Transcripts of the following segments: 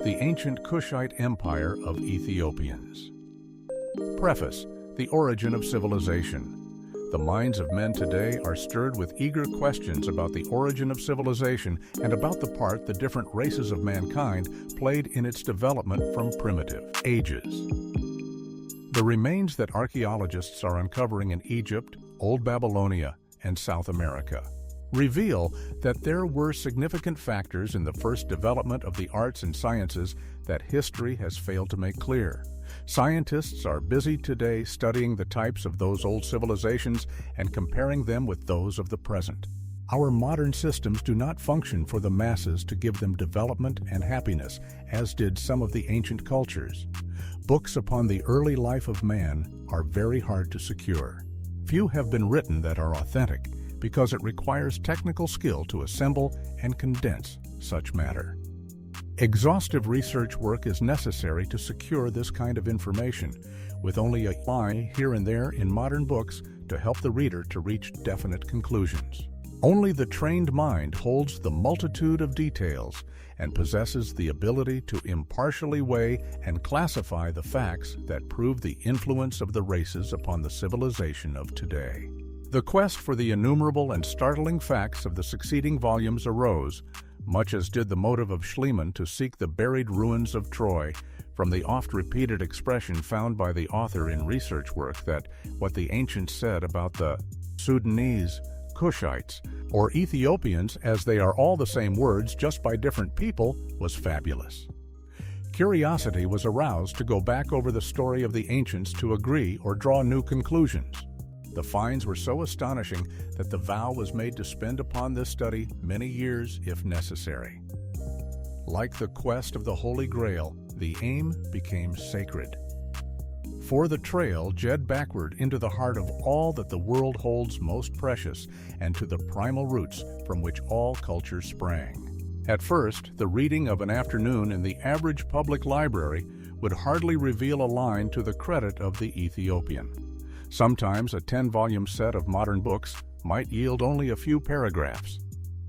The Ancient Cushite Empire of Ethiopians. Preface: The origin of civilization. The minds of men today are stirred with eager questions about the origin of civilization and about the part the different races of mankind played in its development from primitive ages. The remains that archaeologists are uncovering in Egypt, Old Babylonia, and South America reveal that there were significant factors in the first development of the arts and sciences that history has failed to make clear. Scientists are busy today studying the types of those old civilizations and comparing them with those of the present. Our modern systems do not function for the masses to give them development and happiness, as did some of the ancient cultures. Books upon the early life of man are very hard to secure. Few have been written that are authentic, because it requires technical skill to assemble and condense such matter. Exhaustive research work is necessary to secure this kind of information, with only a line here and there in modern books to help the reader to reach definite conclusions. Only the trained mind holds the multitude of details and possesses the ability to impartially weigh and classify the facts that prove the influence of the races upon the civilization of today. The quest for the innumerable and startling facts of the succeeding volumes arose, much as did the motive of Schliemann to seek the buried ruins of Troy, from the oft-repeated expression found by the author in research work that what the ancients said about the Sudanese, Cushites, or Ethiopians, as they are all the same words just by different people, was fabulous. Curiosity was aroused to go back over the story of the ancients to agree or draw new conclusions. The finds were so astonishing that the vow was made to spend upon this study many years if necessary. Like the quest of the Holy Grail, the aim became sacred. For the trail led backward into the heart of all that the world holds most precious and to the primal roots from which all cultures sprang. At first, the reading of an afternoon in the average public library would hardly reveal a line to the credit of the Ethiopian. Sometimes a 10-volume set of modern books might yield only a few paragraphs,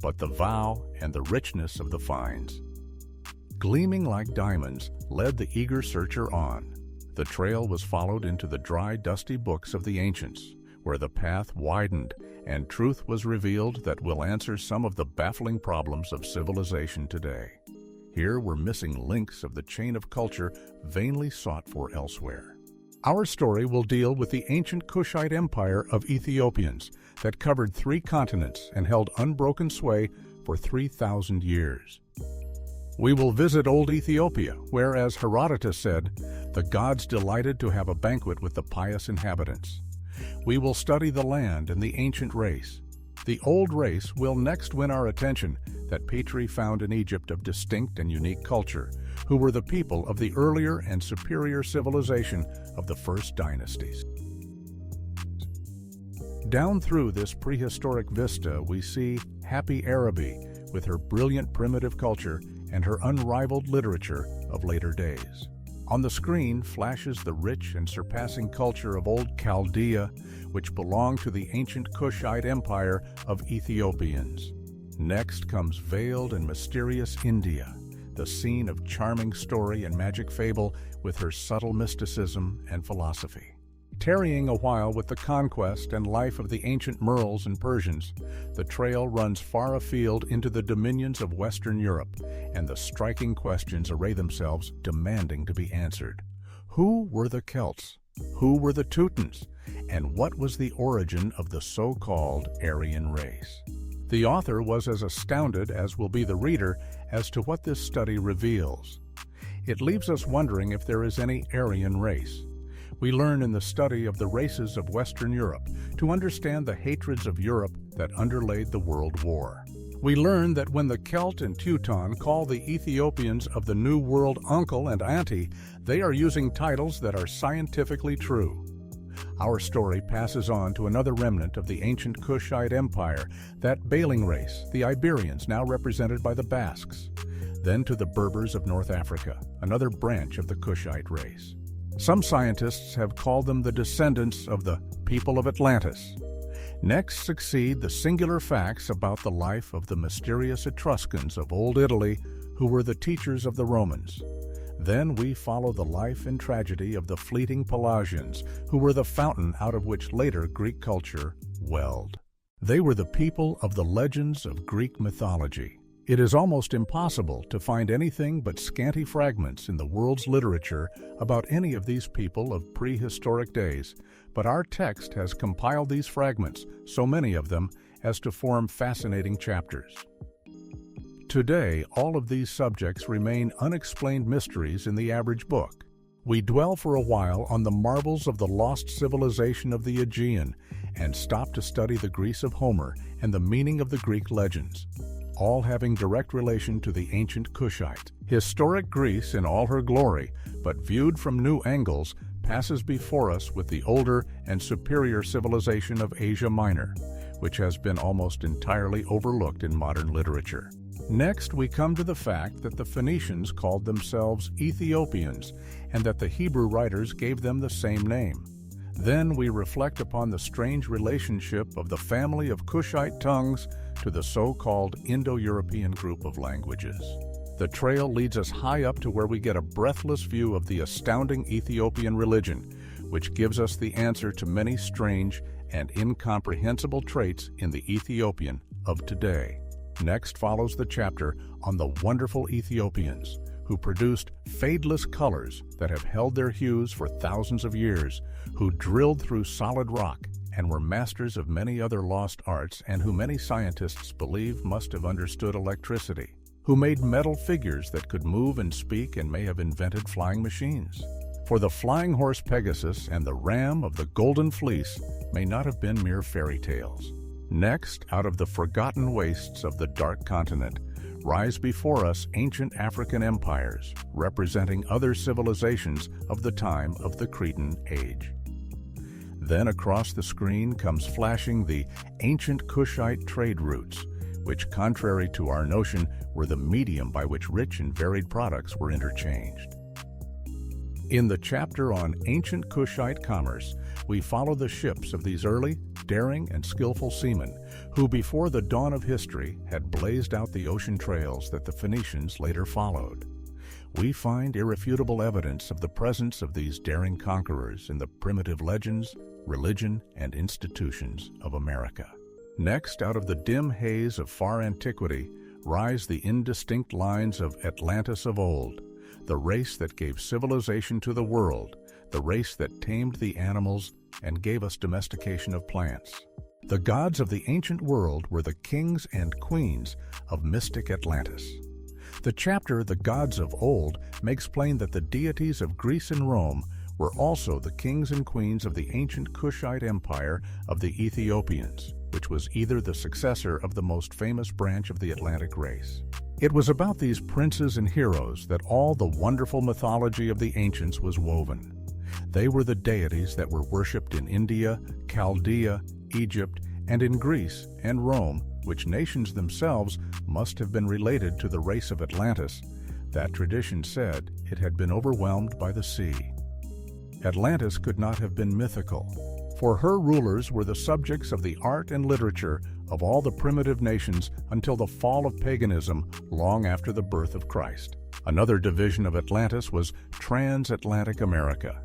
but the vow and the richness of the finds, gleaming like diamonds, led the eager searcher on. The trail was followed into the dry, dusty books of the ancients, where the path widened and truth was revealed that will answer some of the baffling problems of civilization today. Here were missing links of the chain of culture vainly sought for elsewhere. Our story will deal with the ancient Kushite Empire of Ethiopians that covered 3 continents and held unbroken sway for 3,000 years. We will visit old Ethiopia, where, as Herodotus said, the gods delighted to have a banquet with the pious inhabitants. We will study the land and the ancient race. The old race will next win our attention that Petrie found in Egypt of distinct and unique culture, who were the people of the earlier and superior civilization of the first dynasties. Down through this prehistoric vista, we see Happy Araby with her brilliant primitive culture and her unrivaled literature of later days. On the screen flashes the rich and surpassing culture of old Chaldea, which belonged to the ancient Kushite Empire of Ethiopians. Next comes veiled and mysterious India, the scene of charming story and magic fable with her subtle mysticism and philosophy. Tarrying a while with the conquest and life of the ancient Meroes and Persians, the trail runs far afield into the dominions of Western Europe, and the striking questions array themselves demanding to be answered. Who were the Celts? Who were the Teutons? And what was the origin of the so-called Aryan race? The author was as astounded as will be the reader as to what this study reveals. It leaves us wondering if there is any Aryan race. We learn in the study of the races of Western Europe to understand the hatreds of Europe that underlaid the World War. We learn that when the Celt and Teuton call the Ethiopians of the New World uncle and auntie, they are using titles that are scientifically true. Our story passes on to another remnant of the ancient Kushite Empire, that Bailing race, the Iberians, now represented by the Basques. Then to the Berbers of North Africa, another branch of the Cushite race. Some scientists have called them the descendants of the people of Atlantis. Next succeed the singular facts about the life of the mysterious Etruscans of Old Italy, who were the teachers of the Romans. Then we follow the life and tragedy of the fleeting Pelasgians, who were the fountain out of which later Greek culture welled. They were the people of the legends of Greek mythology. It is almost impossible to find anything but scanty fragments in the world's literature about any of these people of prehistoric days, but our text has compiled these fragments, so many of them, as to form fascinating chapters. Today, all of these subjects remain unexplained mysteries in the average book. We dwell for a while on the marvels of the lost civilization of the Aegean and stop to study the Greece of Homer and the meaning of the Greek legends, all having direct relation to the ancient Cushite. Historic Greece in all her glory, but viewed from new angles, passes before us with the older and superior civilization of Asia Minor, which has been almost entirely overlooked in modern literature. Next, we come to the fact that the Phoenicians called themselves Ethiopians and that the Hebrew writers gave them the same name. Then we reflect upon the strange relationship of the family of Cushite tongues to the so-called Indo-European group of languages. The trail leads us high up to where we get a breathless view of the astounding Ethiopian religion, which gives us the answer to many strange and incomprehensible traits in the Ethiopian of today. Next follows the chapter on the wonderful Ethiopians, who produced fadeless colors that have held their hues for thousands of years, who drilled through solid rock and were masters of many other lost arts, and who many scientists believe must have understood electricity, who made metal figures that could move and speak and may have invented flying machines. For the flying horse Pegasus and the ram of the Golden Fleece may not have been mere fairy tales. Next, out of the forgotten wastes of the Dark Continent, rise before us ancient African empires, representing other civilizations of the time of the Cretan Age. Then across the screen comes flashing the ancient Cushite trade routes, which, contrary to our notion, were the medium by which rich and varied products were interchanged. In the chapter on ancient Cushite commerce, we follow the ships of these early, daring, and skillful seamen who, before the dawn of history, had blazed out the ocean trails that the Phoenicians later followed. We find irrefutable evidence of the presence of these daring conquerors in the primitive legends, religion, and institutions of America. Next, out of the dim haze of far antiquity, rise the indistinct lines of Atlantis of old, the race that gave civilization to the world, the race that tamed the animals and gave us domestication of plants. The gods of the ancient world were the kings and queens of mystic Atlantis. The chapter, The Gods of Old, makes plain that the deities of Greece and Rome were also the kings and queens of the ancient Kushite empire of the Ethiopians, which was either the successor of the most famous branch of the Atlantic race. It was about these princes and heroes that all the wonderful mythology of the ancients was woven. They were the deities that were worshipped in India, Chaldea, Egypt, and in Greece and Rome, which nations themselves must have been related to the race of Atlantis. That tradition said it had been overwhelmed by the sea. Atlantis could not have been mythical, for her rulers were the subjects of the art and literature of all the primitive nations until the fall of paganism long after the birth of Christ. Another division of Atlantis was transatlantic America.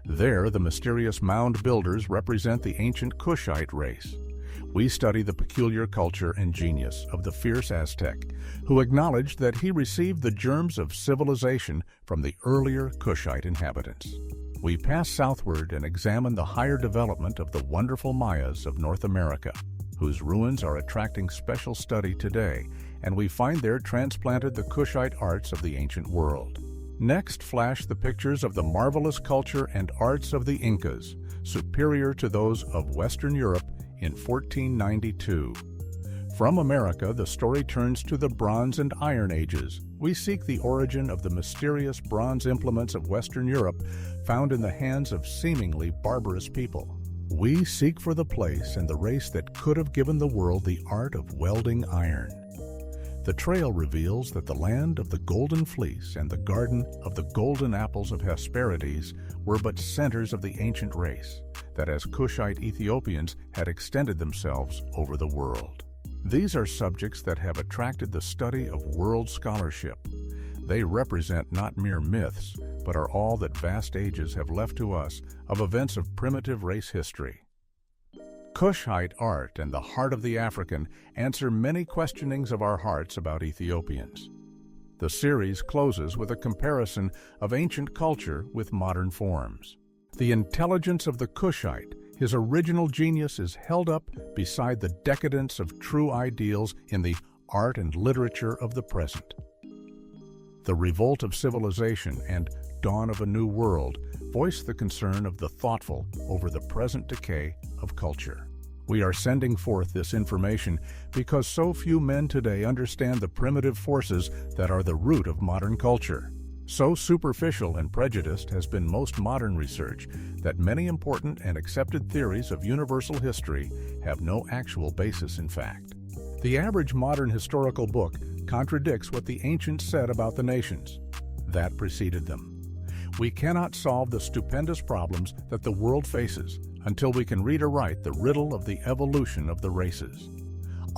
There, the mysterious mound builders represent the ancient Cushite race. We study the peculiar culture and genius of the fierce Aztec, who acknowledged that he received the germs of civilization from the earlier Cushite inhabitants. We pass southward and examine the higher development of the wonderful Mayas of North America, whose ruins are attracting special study today, and we find there transplanted the Cushite arts of the ancient world. Next flash the pictures of the marvelous culture and arts of the Incas, superior to those of Western Europe in 1492. From America, the story turns to the Bronze and Iron Ages. We seek the origin of the mysterious bronze implements of Western Europe found in the hands of seemingly barbarous people. We seek for the place and the race that could have given the world the art of welding iron. The trail reveals that the land of the Golden Fleece and the garden of the Golden Apples of Hesperides were but centers of the ancient race, that as Cushite Ethiopians had extended themselves over the world. These are subjects that have attracted the study of world scholarship. They represent not mere myths, but are all that vast ages have left to us of events of primitive race history. Cushite art and the heart of the African answer many questionings of our hearts about Ethiopians. The series closes with a comparison of ancient culture with modern forms. The intelligence of the Cushite, his original genius, is held up beside the decadence of true ideals in the art and literature of the present. The revolt of civilization and dawn of a new world voice the concern of the thoughtful over the present decay of culture. We are sending forth this information because so few men today understand the primitive forces that are the root of modern culture. So superficial and prejudiced has been most modern research that many important and accepted theories of universal history have no actual basis in fact. The average modern historical book contradicts what the ancients said about the nations that preceded them. We cannot solve the stupendous problems that the world faces until we can read aright the riddle of the evolution of the races.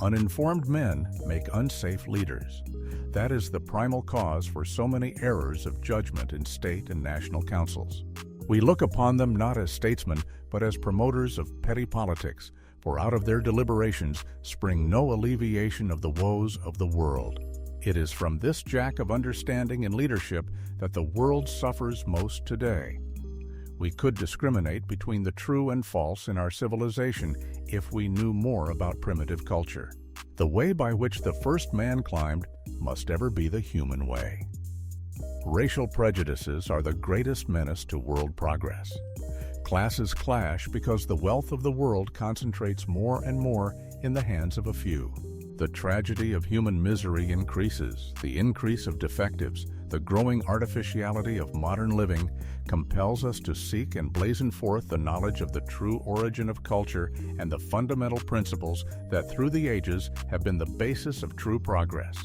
Uninformed men make unsafe leaders. That is the primal cause for so many errors of judgment in state and national councils. We look upon them not as statesmen, but as promoters of petty politics, for out of their deliberations spring no alleviation of the woes of the world. It is from this jack of understanding and leadership that the world suffers most today. We could discriminate between the true and false in our civilization if we knew more about primitive culture. The way by which the first man climbed must ever be the human way. Racial prejudices are the greatest menace to world progress. Classes clash because the wealth of the world concentrates more and more in the hands of a few. The tragedy of human misery increases. The increase of defectives, the growing artificiality of modern living compels us to seek and blazon forth the knowledge of the true origin of culture and the fundamental principles that through the ages have been the basis of true progress.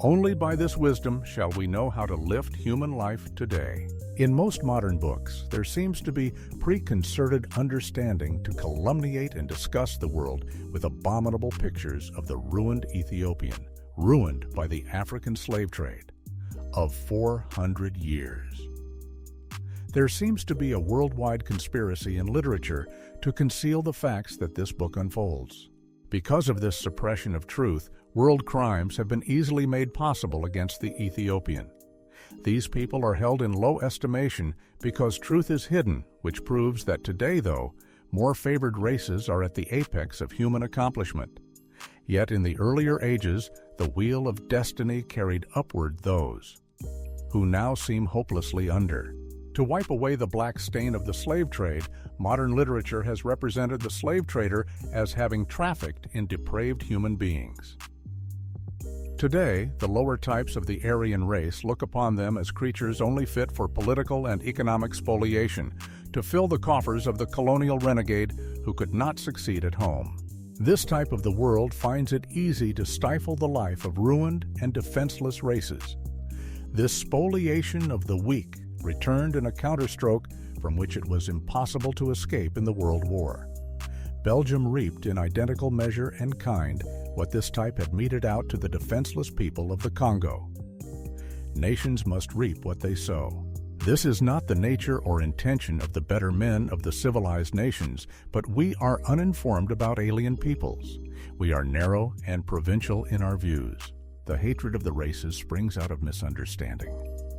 Only by this wisdom shall we know how to lift human life today. In most modern books, there seems to be preconcerted understanding to calumniate and disgust the world with abominable pictures of the ruined Ethiopian, ruined by the African slave trade, of 400 years. There seems to be a worldwide conspiracy in literature to conceal the facts that this book unfolds. Because of this suppression of truth, world crimes have been easily made possible against the Ethiopian. These people are held in low estimation because truth is hidden, which proves that today, though, more favored races are at the apex of human accomplishment. Yet in the earlier ages, the wheel of destiny carried upward those who now seem hopelessly under. To wipe away the black stain of the slave trade, modern literature has represented the slave trader as having trafficked in depraved human beings. Today, the lower types of the Aryan race look upon them as creatures only fit for political and economic spoliation, to fill the coffers of the colonial renegade who could not succeed at home. This type of the world finds it easy to stifle the life of ruined and defenseless races. This spoliation of the weak returned in a counterstroke from which it was impossible to escape in the World War. Belgium reaped in identical measure and kind what this type had meted out to the defenseless people of the Congo. Nations must reap what they sow. This is not the nature or intention of the better men of the civilized nations, but we are uninformed about alien peoples. We are narrow and provincial in our views. The hatred of the races springs out of misunderstanding.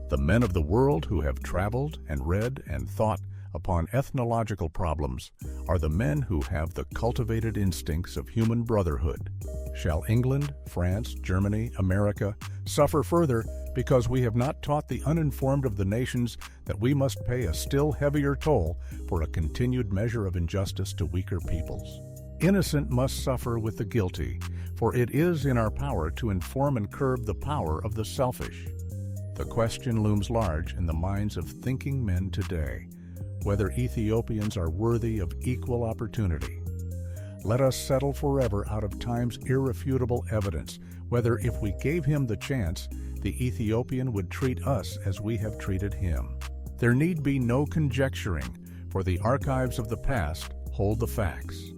The men of the world who have traveled and read and thought upon ethnological problems are the men who have the cultivated instincts of human brotherhood. Shall England, France, Germany, America suffer further because we have not taught the uninformed of the nations that we must pay a still heavier toll for a continued measure of injustice to weaker peoples? Innocent must suffer with the guilty, for it is in our power to inform and curb the power of the selfish. The question looms large in the minds of thinking men today, whether Ethiopians are worthy of equal opportunity. Let us settle forever out of time's irrefutable evidence whether, if we gave him the chance, the Ethiopian would treat us as we have treated him. There need be no conjecturing, for the archives of the past hold the facts.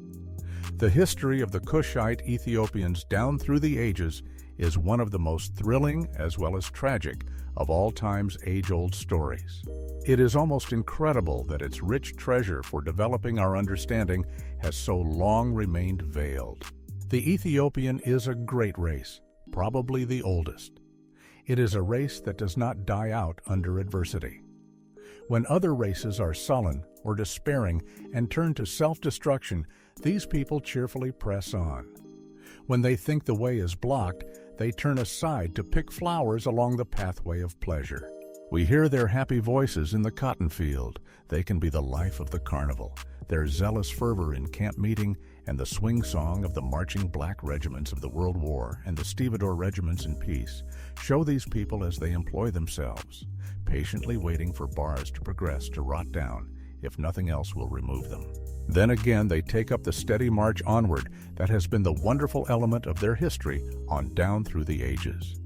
The history of the Cushite Ethiopians down through the ages is one of the most thrilling as well as tragic of all time's age-old stories. It is almost incredible that its rich treasure for developing our understanding has so long remained veiled. The Ethiopian is a great race, probably the oldest. It is a race that does not die out under adversity. When other races are sullen or despairing and turn to self-destruction, these people cheerfully press on. When they think the way is blocked, they turn aside to pick flowers along the pathway of pleasure. We hear their happy voices in the cotton field. They can be the life of the carnival, their zealous fervor in camp meeting, and the swing song of the marching black regiments of the World War and the stevedore regiments in peace show these people as they employ themselves, patiently waiting for bars to progress to rot down if nothing else will remove them. Then again they take up the steady march onward that has been the wonderful element of their history on down through the ages.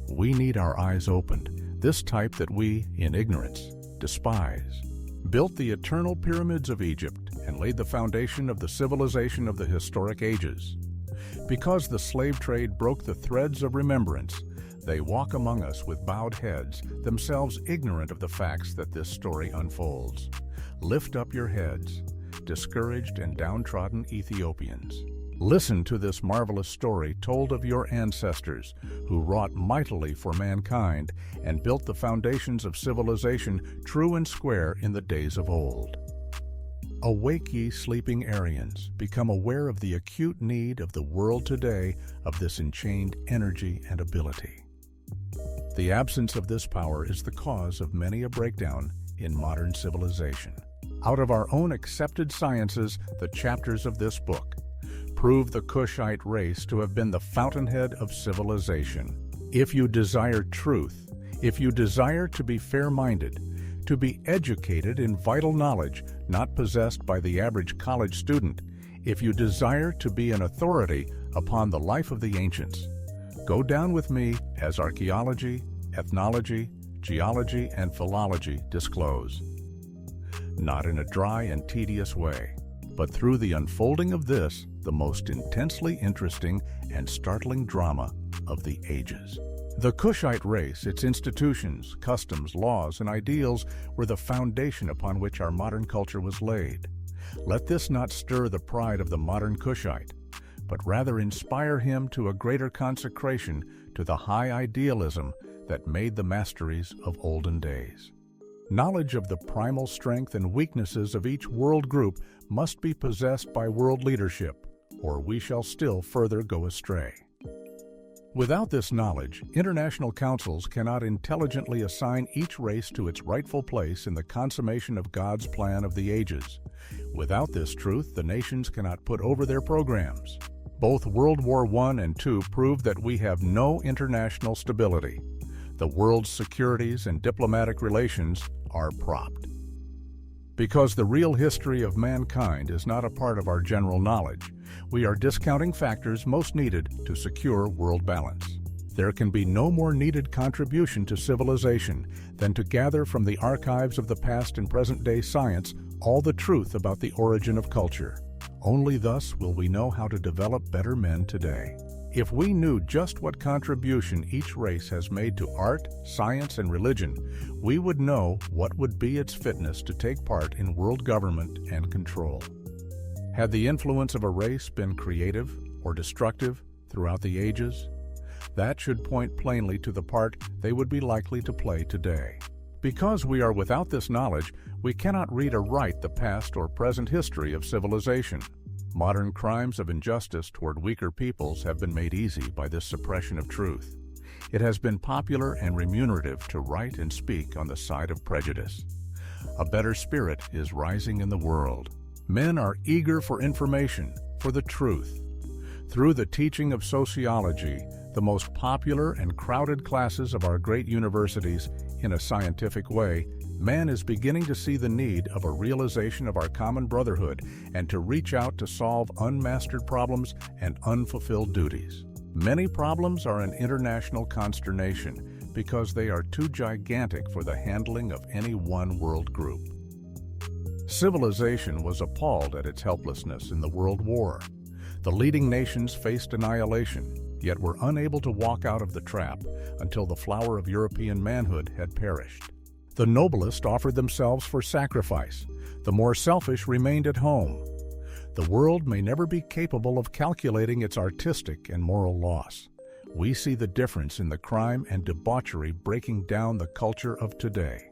We need our eyes opened, this type that we, in ignorance, despise, built the eternal pyramids of Egypt and laid the foundation of the civilization of the historic ages. Because the slave trade broke the threads of remembrance, they walk among us with bowed heads, themselves ignorant of the facts that this story unfolds. Lift up your heads, discouraged and downtrodden Ethiopians. Listen to this marvelous story told of your ancestors who wrought mightily for mankind and built the foundations of civilization true and square in the days of old. Awake, ye sleeping Aryans, become aware of the acute need of the world today of this enchained energy and ability. The absence of this power is the cause of many a breakdown in modern civilization. Out of our own accepted sciences, the chapters of this book prove the Cushite race to have been the fountainhead of civilization. If you desire truth, if you desire to be fair-minded, to be educated in vital knowledge not possessed by the average college student, if you desire to be an authority upon the life of the ancients, go down with me as archaeology, ethnology, geology, and philology disclose. Not in a dry and tedious way, but through the unfolding of this, the most intensely interesting and startling drama of the ages. The Cushite race, its institutions, customs, laws, and ideals were the foundation upon which our modern culture was laid. Let this not stir the pride of the modern Cushite, but rather inspire him to a greater consecration to the high idealism that made the masteries of olden days. Knowledge of the primal strength and weaknesses of each world group must be possessed by world leadership, or we shall still further go astray. Without this knowledge, international councils cannot intelligently assign each race to its rightful place in the consummation of God's plan of the ages. Without this truth, the nations cannot put over their programs. Both World War I and II proved that we have no international stability. The world's securities and diplomatic relations are propped. Because the real history of mankind is not a part of our general knowledge, we are discounting factors most needed to secure world balance. There can be no more needed contribution to civilization than to gather from the archives of the past and present-day science all the truth about the origin of culture. Only thus will we know how to develop better men today. If we knew just what contribution each race has made to art, science, and religion, we would know what would be its fitness to take part in world government and control. Had the influence of a race been creative or destructive throughout the ages, that should point plainly to the part they would be likely to play today. Because we are without this knowledge, we cannot read or write the past or present history of civilization. Modern crimes of injustice toward weaker peoples have been made easy by this suppression of truth. It has been popular and remunerative to write and speak on the side of prejudice. A better spirit is rising in the world. Men are eager for information, for the truth. Through the teaching of sociology, the most popular and crowded classes of our great universities, in a scientific way, man is beginning to see the need of a realization of our common brotherhood and to reach out to solve unmastered problems and unfulfilled duties. Many problems are an international consternation because they are too gigantic for the handling of any one world group. Civilization was appalled at its helplessness in the World War. The leading nations faced annihilation, yet were unable to walk out of the trap until the flower of European manhood had perished. The noblest offered themselves for sacrifice. The more selfish remained at home. The world may never be capable of calculating its artistic and moral loss. We see the difference in the crime and debauchery breaking down the culture of today.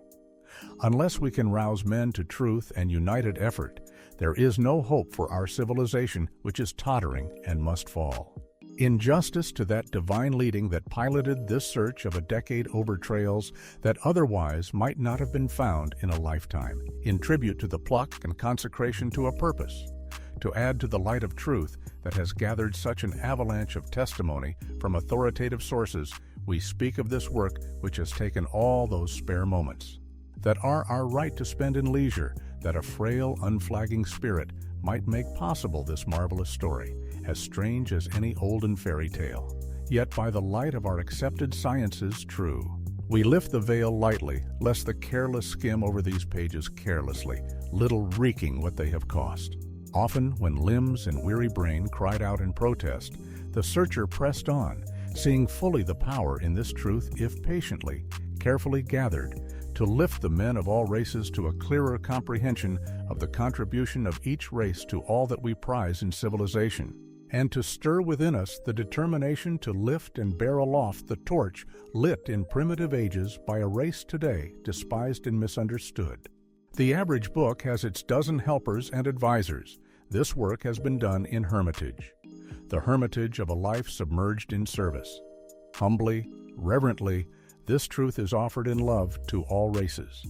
Unless we can rouse men to truth and united effort, there is no hope for our civilization, which is tottering and must fall. In justice to that divine leading that piloted this search of a decade over trails that otherwise might not have been found in a lifetime, in tribute to the pluck and consecration to a purpose, to add to the light of truth that has gathered such an avalanche of testimony from authoritative sources, we speak of this work which has taken all those spare moments that are our right to spend in leisure, that a frail, unflagging spirit might make possible this marvelous story, as strange as any olden fairy tale, yet by the light of our accepted sciences true. We lift the veil lightly, lest the careless skim over these pages carelessly, little reeking what they have cost. Often, when limbs and weary brain cried out in protest, the searcher pressed on, seeing fully the power in this truth if patiently, carefully gathered, to lift the men of all races to a clearer comprehension of the contribution of each race to all that we prize in civilization, and to stir within us the determination to lift and bear aloft the torch lit in primitive ages by a race today despised and misunderstood. The average book has its dozen helpers and advisors. This work has been done in hermitage, the hermitage of a life submerged in service. Humbly, reverently, this truth is offered in love to all races.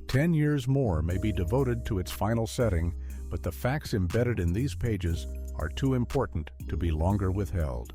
10 years more may be devoted to its final setting, but the facts embedded in these pages are too important to be longer withheld.